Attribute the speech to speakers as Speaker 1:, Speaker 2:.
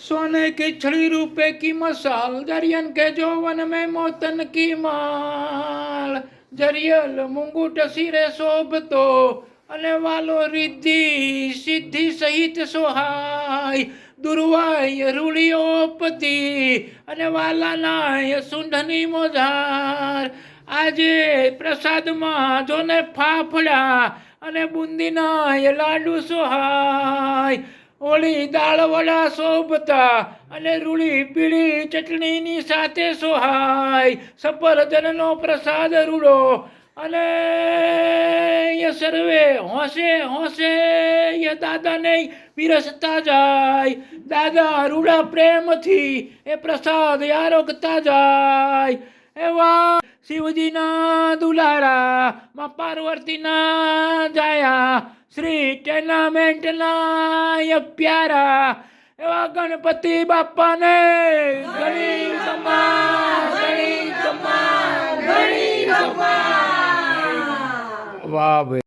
Speaker 1: सोने की छड़ी रुपए की मसाल, दरियन के जोवन में मोतन की माल, जरियल मुंगुट सिरे शोभतो અને વાલો રિદ્ધિ સિદ્ધિ સહિત સોહાય, દુર્વાય રૂળીઓ પતિ અને વાલાનાય સુંઢની મોજાર. આજે પ્રસાદમાં જોને ફાફડા અને બુંદીના લાડુ સોહાય, ઓલી દાળ વડા શોભતા અને રૂળી પીળી ચટણીની સાથે સોહાય, સફરજનનો પ્રસાદ રૂડો અને ये सर्वे होसे होसे ये दादा ने पीरसता जाय. दादा रूड़ा प्रेम थी ए प्रसाद आरोगता जाय. एवा शिवजी ना दुलारा मां पार्वती ना जाया, श्री टेनामेंट ना ये प्यारा एवा गणपति बापा ने गणी गमा. वाह भाई.